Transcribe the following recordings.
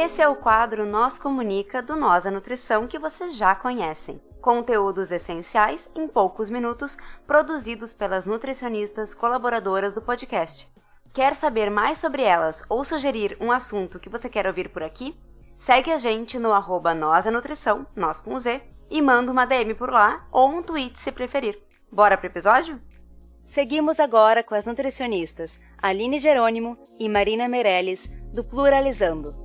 Esse é o quadro Nós Comunica do Nós da Nutrição que vocês já conhecem. Conteúdos essenciais em poucos minutos, produzidos pelas nutricionistas colaboradoras do podcast. Quer saber mais sobre elas ou sugerir um assunto que você quer ouvir por aqui? Segue a gente no @NósDaNutrição, nós com Z, e manda uma DM por lá ou um tweet se preferir. Bora pro episódio? Seguimos agora com as nutricionistas Aline Jerônimo e Marina Meirelles, do Pluralizando.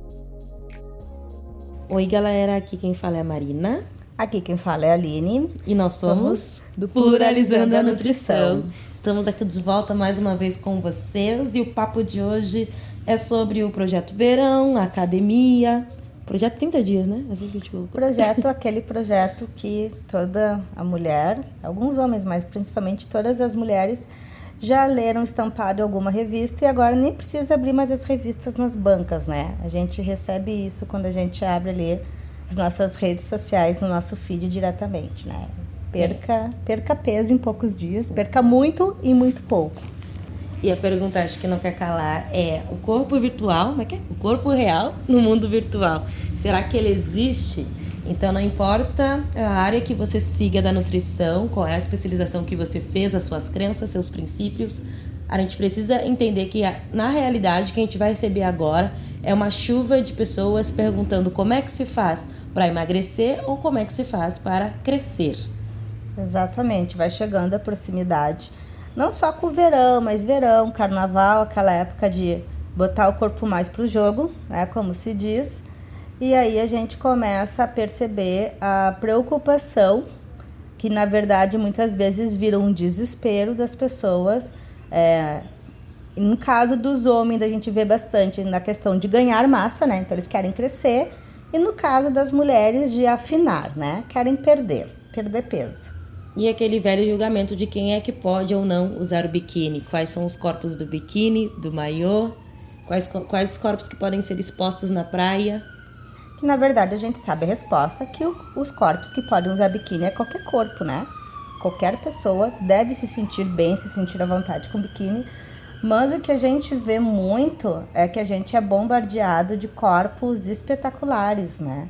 Oi galera, aqui quem fala é a Marina. Aqui quem fala é a Aline. E nós somos do Pluralizando a Nutrição. Estamos aqui de volta mais uma vez com vocês e o papo de hoje é sobre o Projeto Verão, a academia. Projeto 30 dias, né? Assim que a gente colocou. Aquele projeto que toda a mulher, alguns homens, mas principalmente todas as mulheres, já leram estampado em alguma revista e agora nem precisa abrir mais as revistas nas bancas, né? A gente recebe isso quando a gente abre ali as nossas redes sociais no nosso feed diretamente, né? Perca peso em poucos dias, perca muito em muito pouco. E a pergunta, acho que não quer calar, é o corpo virtual, como é que é? O corpo real no mundo virtual. Será que ele existe? Então não importa a área que você siga da nutrição, qual é a especialização que você fez, as suas crenças, seus princípios, a gente precisa entender que na realidade que a gente vai receber agora é uma chuva de pessoas perguntando como é que se faz para emagrecer ou como é que se faz para crescer. Exatamente, vai chegando a proximidade, não só com o verão, mas verão, carnaval, aquela época de botar o corpo mais pro jogo, né, como se diz. E aí a gente começa a perceber a preocupação, que na verdade muitas vezes vira um desespero das pessoas. No caso dos homens, a gente vê bastante na questão de ganhar massa, né? Então eles querem crescer. E no caso das mulheres, de afinar, né? Querem perder peso. E aquele velho julgamento de quem é que pode ou não usar o biquíni. Quais são os corpos do biquíni, do maiô? Quais corpos que podem ser expostos na praia? Que na verdade a gente sabe a resposta, que os corpos que podem usar biquíni é qualquer corpo, né? Qualquer pessoa deve se sentir bem, se sentir à vontade com biquíni, mas o que a gente vê muito é que a gente é bombardeado de corpos espetaculares, né?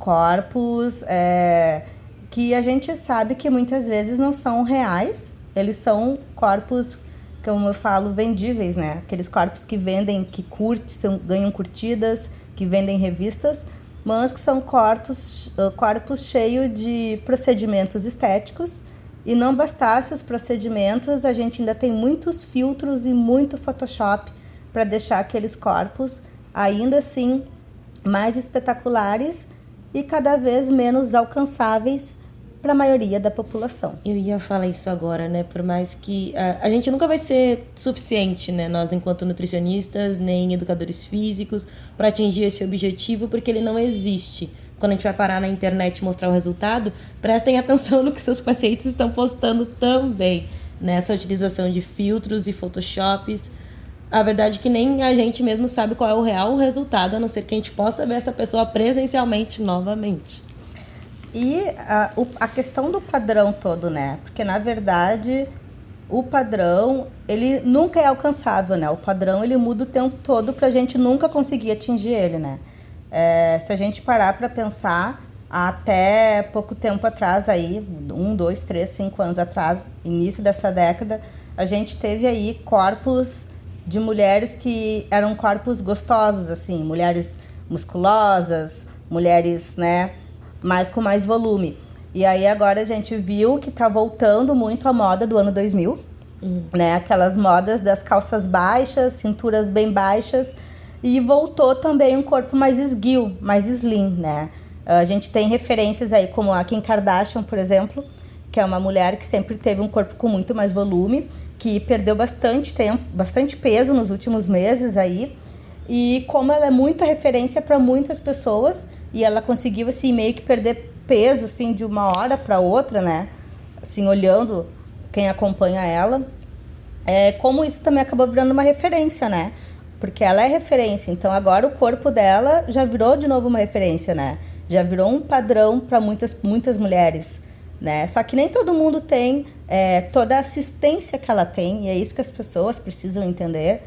Corpos que a gente sabe que muitas vezes não são reais, eles são corpos, como eu falo, vendíveis, né? Aqueles corpos que vendem, que ganham curtidas, que vendem revistas, mas que são corpos cheios de procedimentos estéticos. E não bastasse os procedimentos, a gente ainda tem muitos filtros e muito Photoshop para deixar aqueles corpos ainda assim mais espetaculares e cada vez menos alcançáveis para a maioria da população. Eu ia falar isso agora, né? Por mais que a gente nunca vai ser suficiente, né? Nós, enquanto nutricionistas, nem educadores físicos, para atingir esse objetivo, porque ele não existe. Quando a gente vai parar na internet e mostrar o resultado, prestem atenção no que seus pacientes estão postando também. Nessa utilização de filtros e photoshops. A verdade é que nem a gente mesmo sabe qual é o real resultado, a não ser que a gente possa ver essa pessoa presencialmente novamente. E a questão do padrão todo, né? Porque, na verdade, o padrão, ele nunca é alcançável, né? O padrão, ele muda o tempo todo pra gente nunca conseguir atingir ele, né? Se a gente parar pra pensar, até pouco tempo atrás, aí, 1, 2, 3, 5 anos atrás, início dessa década, a gente teve aí corpos de mulheres que eram corpos gostosos, assim, mulheres musculosas, mulheres, né, com mais volume. E aí agora a gente viu que tá voltando muito a moda do ano 2000, né? Aquelas modas das calças baixas, cinturas bem baixas, e voltou também um corpo mais esguio, mais slim, né? A gente tem referências aí como a Kim Kardashian, por exemplo, que é uma mulher que sempre teve um corpo com muito mais volume, que perdeu bastante peso nos últimos meses aí, e como ela é muita referência para muitas pessoas, e ela conseguiu, assim, meio que perder peso, assim, de uma hora para outra, né? Assim, olhando quem acompanha ela. Como isso também acabou virando uma referência, né? Porque ela é referência, então agora o corpo dela já virou de novo uma referência, né? Já virou um padrão para muitas mulheres, né? Só que nem todo mundo tem toda a assistência que ela tem, e é isso que as pessoas precisam entender.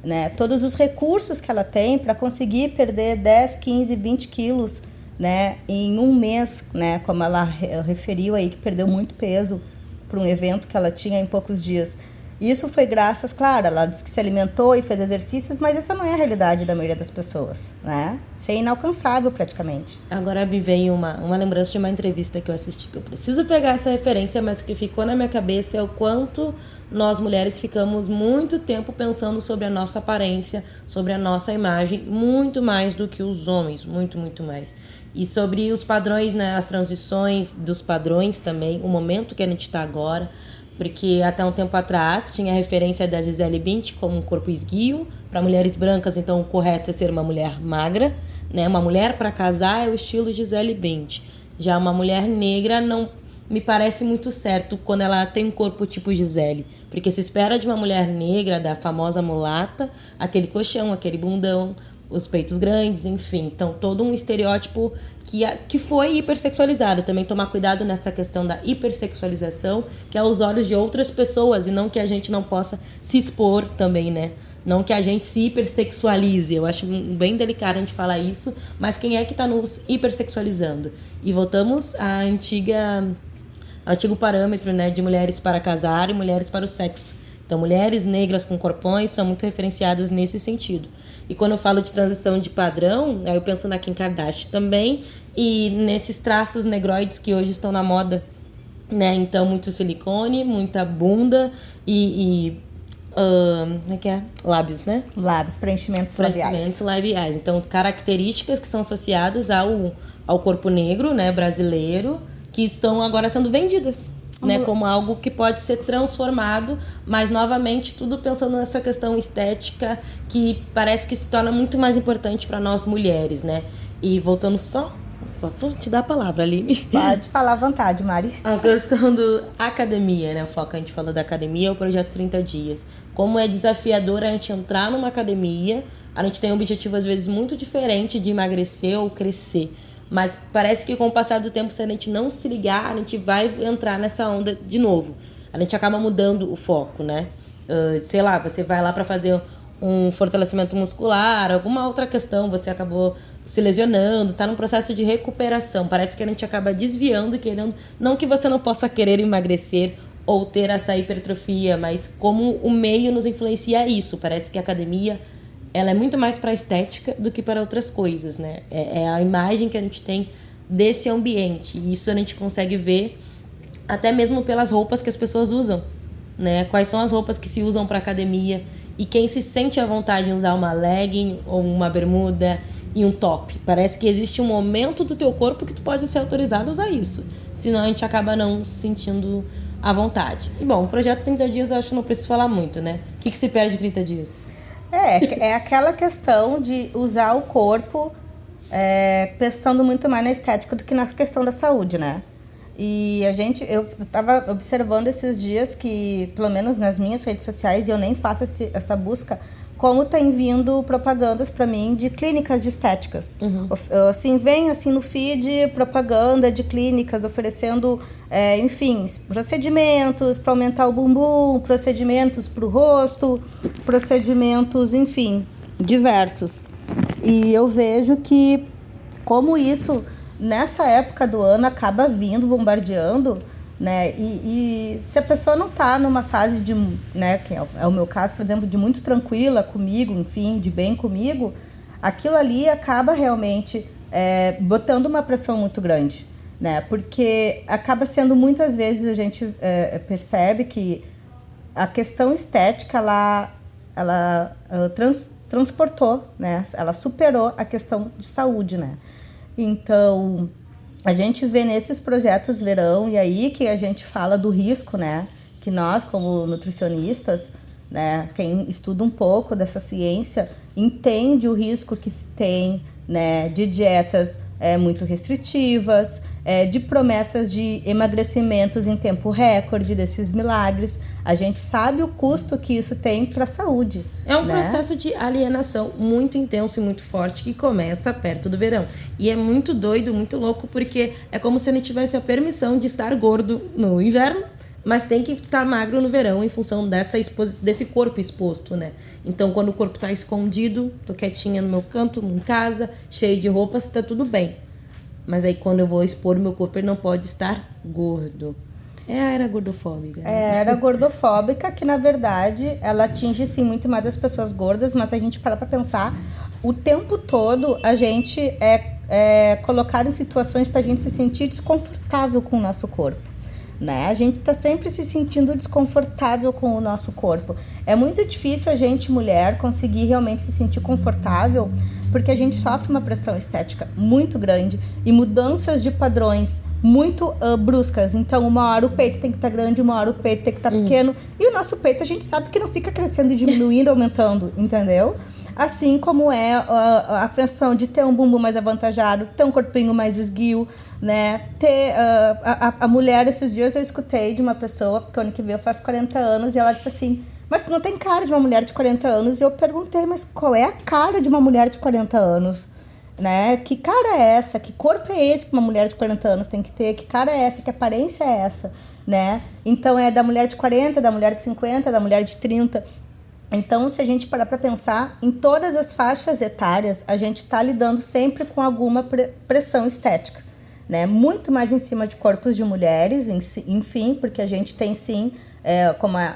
né, todos os recursos que ela tem para conseguir perder 10, 15, 20 quilos, né, em um mês, né, como ela referiu aí, que perdeu muito peso para um evento que ela tinha em poucos dias. Isso foi graças, claro, ela disse que se alimentou e fez exercícios, mas essa não é a realidade da maioria das pessoas, né? Isso é inalcançável praticamente. Agora me veio uma lembrança de uma entrevista que eu assisti, que eu preciso pegar essa referência, mas o que ficou na minha cabeça é o quanto nós mulheres ficamos muito tempo pensando sobre a nossa aparência, sobre a nossa imagem, muito mais do que os homens, muito, muito mais. E sobre os padrões, né, as transições dos padrões também, o momento que a gente está agora, porque até um tempo atrás tinha a referência da Gisele Bündchen como um corpo esguio. Para mulheres brancas, então, o correto é ser uma mulher magra, né? Uma mulher para casar é o estilo Gisele Bündchen. Já uma mulher negra não me parece muito certo quando ela tem um corpo tipo Gisele, porque se espera de uma mulher negra, da famosa mulata, aquele colchão, aquele bundão, os peitos grandes, enfim. Então, todo um estereótipo que foi hipersexualizado. Também tomar cuidado nessa questão da hipersexualização, que é aos olhos de outras pessoas, e não que a gente não possa se expor também, né? Não que a gente se hipersexualize. Eu acho bem delicado a gente falar isso, mas quem é que está nos hipersexualizando? E voltamos ao antigo parâmetro, né, de mulheres para casar e mulheres para o sexo. Então, mulheres negras com corpões são muito referenciadas nesse sentido. E quando eu falo de transição de padrão, aí eu penso na Kim Kardashian também, e nesses traços negroides que hoje estão na moda, né? Então, muito silicone, muita bunda como é que é? Lábios, né? Lábios, preenchimentos labiais. Então, características que são associadas ao corpo negro, né, brasileiro, que estão agora sendo vendidas, né, como algo que pode ser transformado, mas novamente tudo pensando nessa questão estética que parece que se torna muito mais importante para nós mulheres, né? E voltando vou te dar a palavra, Aline. Pode falar à vontade, Mari. A questão da academia, né? O foco, a gente falou da academia, o projeto 30 dias. Como é desafiador a gente entrar numa academia, a gente tem um objetivo às vezes muito diferente de emagrecer ou crescer. Mas parece que com o passar do tempo, se a gente não se ligar, a gente vai entrar nessa onda de novo. A gente acaba mudando o foco, né? Sei lá, você vai lá para fazer um fortalecimento muscular, alguma outra questão, você acabou se lesionando, tá num processo de recuperação. Parece que a gente acaba desviando, querendo... Não que você não possa querer emagrecer ou ter essa hipertrofia, mas como o meio nos influencia isso. Parece que a academia... ela é muito mais para estética do que para outras coisas, né? É a imagem que a gente tem desse ambiente. E isso a gente consegue ver até mesmo pelas roupas que as pessoas usam, né? Quais são as roupas que se usam para academia e quem se sente à vontade em usar uma legging ou uma bermuda e um top. Parece que existe um momento do teu corpo que tu pode ser autorizado a usar isso. Senão a gente acaba não se sentindo à vontade. E bom, o projeto 30 dias eu acho que não preciso falar muito, né? O que se perde em 30 dias? É aquela questão de usar o corpo pensando muito mais na estética do que na questão da saúde, né? E eu estava observando esses dias que, pelo menos nas minhas redes sociais, e eu nem faço essa busca, como tem vindo propagandas para mim de clínicas de estéticas. Uhum. Assim, vem assim no feed propaganda de clínicas oferecendo, enfim, procedimentos para aumentar o bumbum, procedimentos para o rosto, procedimentos, enfim, diversos. E eu vejo que como isso, nessa época do ano, acaba vindo, bombardeando, né? E se a pessoa não está numa fase de, né, que é o meu caso, por exemplo, de muito tranquila comigo, enfim, de bem comigo, aquilo ali acaba realmente botando uma pressão muito grande, né? Porque acaba sendo muitas vezes a gente percebe que a questão estética ela transportou, né? Ela superou a questão de saúde, né? Então, a gente vê nesses projetos verão, e aí que a gente fala do risco, né? Que nós, como nutricionistas, né, quem estuda um pouco dessa ciência, entende o risco que se tem, né, de dietas muito restritivas, de promessas de emagrecimentos em tempo recorde, desses milagres. A gente sabe o custo que isso tem para a saúde. É um processo de alienação muito intenso e muito forte que começa perto do verão. E é muito doido, muito louco, porque é como se a gente tivesse a permissão de estar gordo no inverno, mas tem que estar magro no verão em função desse corpo exposto, né? Então, quando o corpo tá escondido, tô quietinha no meu canto, em casa, cheio de roupas, tá tudo bem. Mas aí, quando eu vou expor o meu corpo, ele não pode estar gordo. É a era gordofóbica. Né? É a era gordofóbica, que na verdade ela atinge sim muito mais as pessoas gordas, mas a gente para pra pensar, o tempo todo a gente é colocado em situações pra gente se sentir desconfortável com o nosso corpo. Né? A gente tá sempre se sentindo desconfortável com o nosso corpo. É muito difícil a gente, mulher, conseguir realmente se sentir confortável, porque a gente sofre uma pressão estética muito grande e mudanças de padrões muito bruscas. Então, uma hora o peito tem que estar grande, uma hora o peito tem que estar pequeno. E o nosso peito a gente sabe que não fica crescendo e diminuindo, aumentando, entendeu? Assim como é a questão de ter um bumbum mais avantajado, ter um corpinho mais esguio, né? Ter a mulher, esses dias eu escutei de uma pessoa, porque o ano que vem eu faço 40 anos, e ela disse assim, mas tu não tem cara de uma mulher de 40 anos. E eu perguntei, mas qual é a cara de uma mulher de 40 anos? Né? Que cara é essa? Que corpo é esse que uma mulher de 40 anos tem que ter? Que cara é essa? Que aparência é essa? Né? Então é da mulher de 40, da mulher de 50, da mulher de 30. Então, se a gente parar para pensar, em todas as faixas etárias, a gente está lidando sempre com alguma pressão estética, né? Muito mais em cima de corpos de mulheres, enfim, porque a gente tem sim,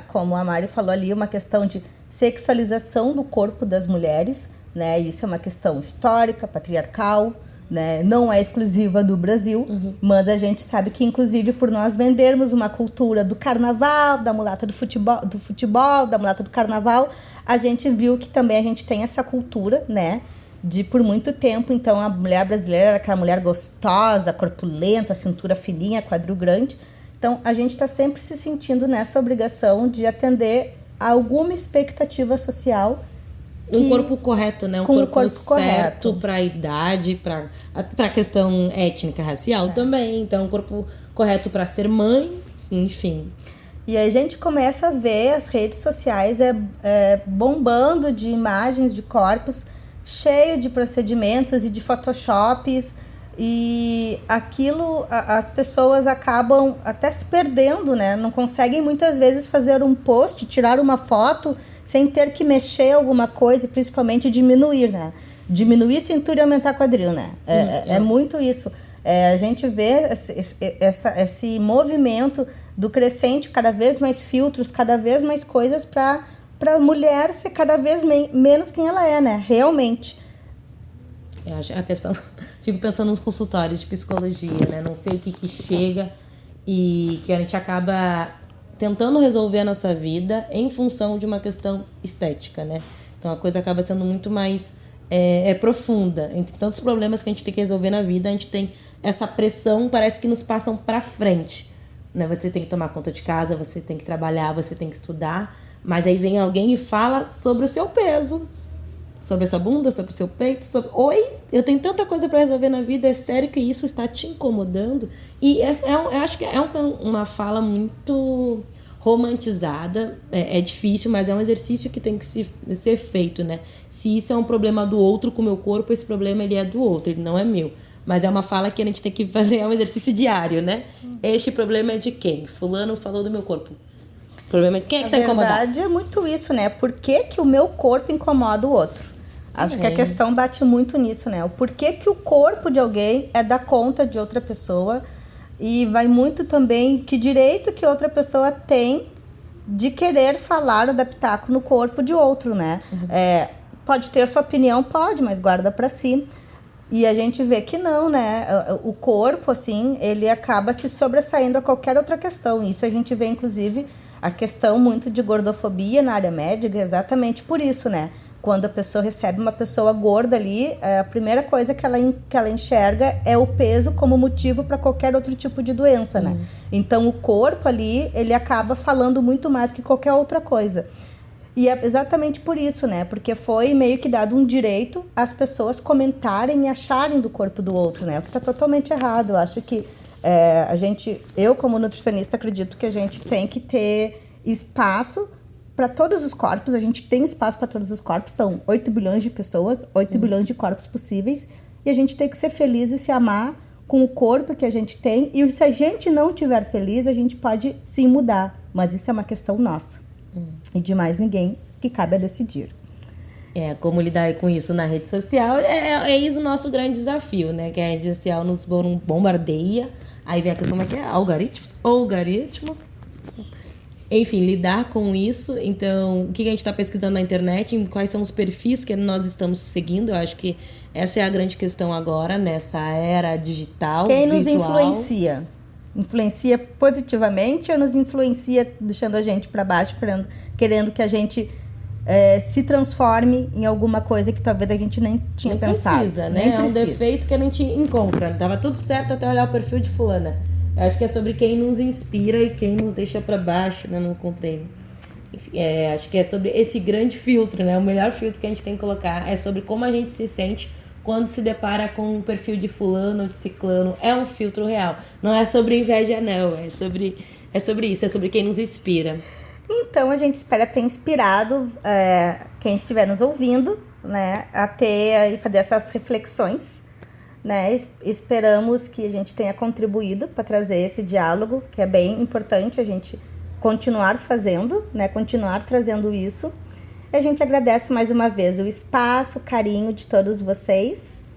como a Mari falou ali, uma questão de sexualização do corpo das mulheres, né? Isso é uma questão histórica, patriarcal, né? Não é exclusiva do Brasil, mas a gente sabe que, inclusive, por nós vendermos uma cultura do carnaval, da mulata do futebol, da mulata do carnaval, a gente viu que também a gente tem essa cultura, né? De por muito tempo, então, a mulher brasileira era aquela mulher gostosa, corpulenta, cintura fininha, quadril grande. Então, a gente está sempre se sentindo nessa obrigação de atender a alguma expectativa social. Um corpo correto, né? Um corpo certo para a idade, para a questão étnica, racial também. Então, um corpo correto para ser mãe, enfim. E aí a gente começa a ver as redes sociais bombando de imagens de corpos, cheio de procedimentos e de photoshops. E aquilo, as pessoas acabam até se perdendo, né? Não conseguem muitas vezes fazer um post, tirar uma foto sem ter que mexer alguma coisa e principalmente diminuir, né? Diminuir cintura e aumentar quadril, né? É muito isso. A gente vê esse movimento do crescente, cada vez mais filtros, cada vez mais coisas para a mulher ser cada vez menos quem ela é, né? Realmente. A questão... Fico pensando nos consultórios de psicologia, né? Não sei o que chega e que a gente acaba tentando resolver a nossa vida em função de uma questão estética, né? Então a coisa acaba sendo muito mais profunda. Entre tantos problemas que a gente tem que resolver na vida, a gente tem essa pressão, parece que nos passam para frente, né? Você tem que tomar conta de casa, você tem que trabalhar, você tem que estudar, mas aí vem alguém e fala sobre o seu peso, sobre a sua bunda, sobre o seu peito, oi, eu tenho tanta coisa para resolver na vida, é sério que isso está te incomodando? E eu acho que é uma fala muito romantizada, é difícil, mas é um exercício que tem que ser feito, né? Se isso é um problema do outro com o meu corpo, esse problema ele é do outro, ele não é meu. Mas é uma fala que a gente tem que fazer, é um exercício diário, né? Este problema é de quem? Fulano falou do meu corpo. O problema é de quem é que tá incomodado? Na verdade, é muito isso, né? Por que que o meu corpo incomoda o outro? Acho que a questão bate muito nisso, né? O porquê que o corpo de alguém é da conta de outra pessoa, e vai muito também que direito que outra pessoa tem de querer falar ou dar pitaco no corpo de outro, né? Pode ter sua opinião, pode, mas guarda pra si. E a gente vê que não, né? O corpo, assim, ele acaba se sobressaindo a qualquer outra questão. Isso a gente vê, inclusive, a questão muito de gordofobia na área médica, exatamente por isso, né? Quando a pessoa recebe uma pessoa gorda ali, a primeira coisa que ela enxerga é o peso como motivo para qualquer outro tipo de doença, né? Então, o corpo ali, ele acaba falando muito mais que qualquer outra coisa. E é exatamente por isso, né? Porque foi meio que dado um direito às pessoas comentarem e acharem do corpo do outro, né? O que está totalmente errado. Eu acho que eu como nutricionista acredito que a gente tem que ter espaço para todos os corpos. A gente tem espaço para todos os corpos, são 8 bilhões de pessoas, 8 bilhões de corpos possíveis, e a gente tem que ser feliz e se amar com o corpo que a gente tem, e se a gente não estiver feliz, a gente pode sim mudar, mas isso é uma questão nossa e de mais ninguém que cabe a decidir. Como lidar com isso na rede social é isso o nosso grande desafio, né? Que a rede social nos bombardeia. Aí vem a questão que é algoritmos. Enfim, lidar com isso. Então, o que a gente está pesquisando na internet, quais são os perfis que nós estamos seguindo. Eu acho que essa é a grande questão agora, nessa era digital, Quem virtual. nos influencia? Influencia positivamente ou nos influencia deixando a gente para baixo, querendo que a gente se transforme em alguma coisa que talvez a gente nem tinha pensado. Precisa, né? É um defeito que a gente encontra. Tava tudo certo até olhar o perfil de fulana. Eu acho que é sobre quem nos inspira e quem nos deixa para baixo, né? Não encontrei. Enfim, acho que é sobre esse grande filtro, né? O melhor filtro que a gente tem que colocar é sobre como a gente se sente quando se depara com um perfil de fulano ou de ciclano. É um filtro real. Não é sobre inveja, não. É sobre isso. É sobre quem nos inspira. Então, a gente espera ter inspirado quem estiver nos ouvindo, né, a fazer essas reflexões, né? Esperamos que a gente tenha contribuído para trazer esse diálogo, que é bem importante a gente continuar fazendo, né, continuar trazendo isso. E a gente agradece mais uma vez o espaço, o carinho de todos vocês.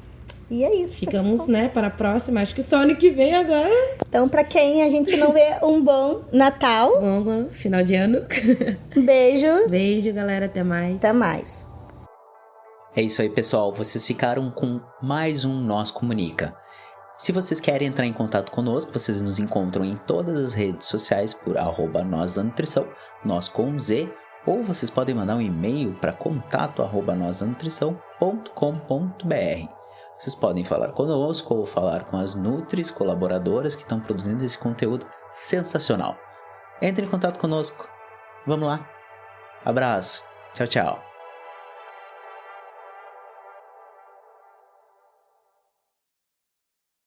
E é isso. Ficamos, né, para a próxima. Acho que só ano que vem agora. Então, para quem a gente não vê, um bom Natal. Bom final de ano. Beijo. Beijo, galera. Até mais. Até mais. É isso aí, pessoal. Vocês ficaram com mais um Nós Comunica. Se vocês querem entrar em contato conosco, vocês nos encontram em todas as redes sociais por @nozdanutrição, nós com Z, ou vocês podem mandar um e-mail para contato@nozdanutrição.com.br. Vocês podem falar conosco ou falar com as Nutris colaboradoras que estão produzindo esse conteúdo sensacional. Entre em contato conosco. Vamos lá. Abraço. Tchau, tchau.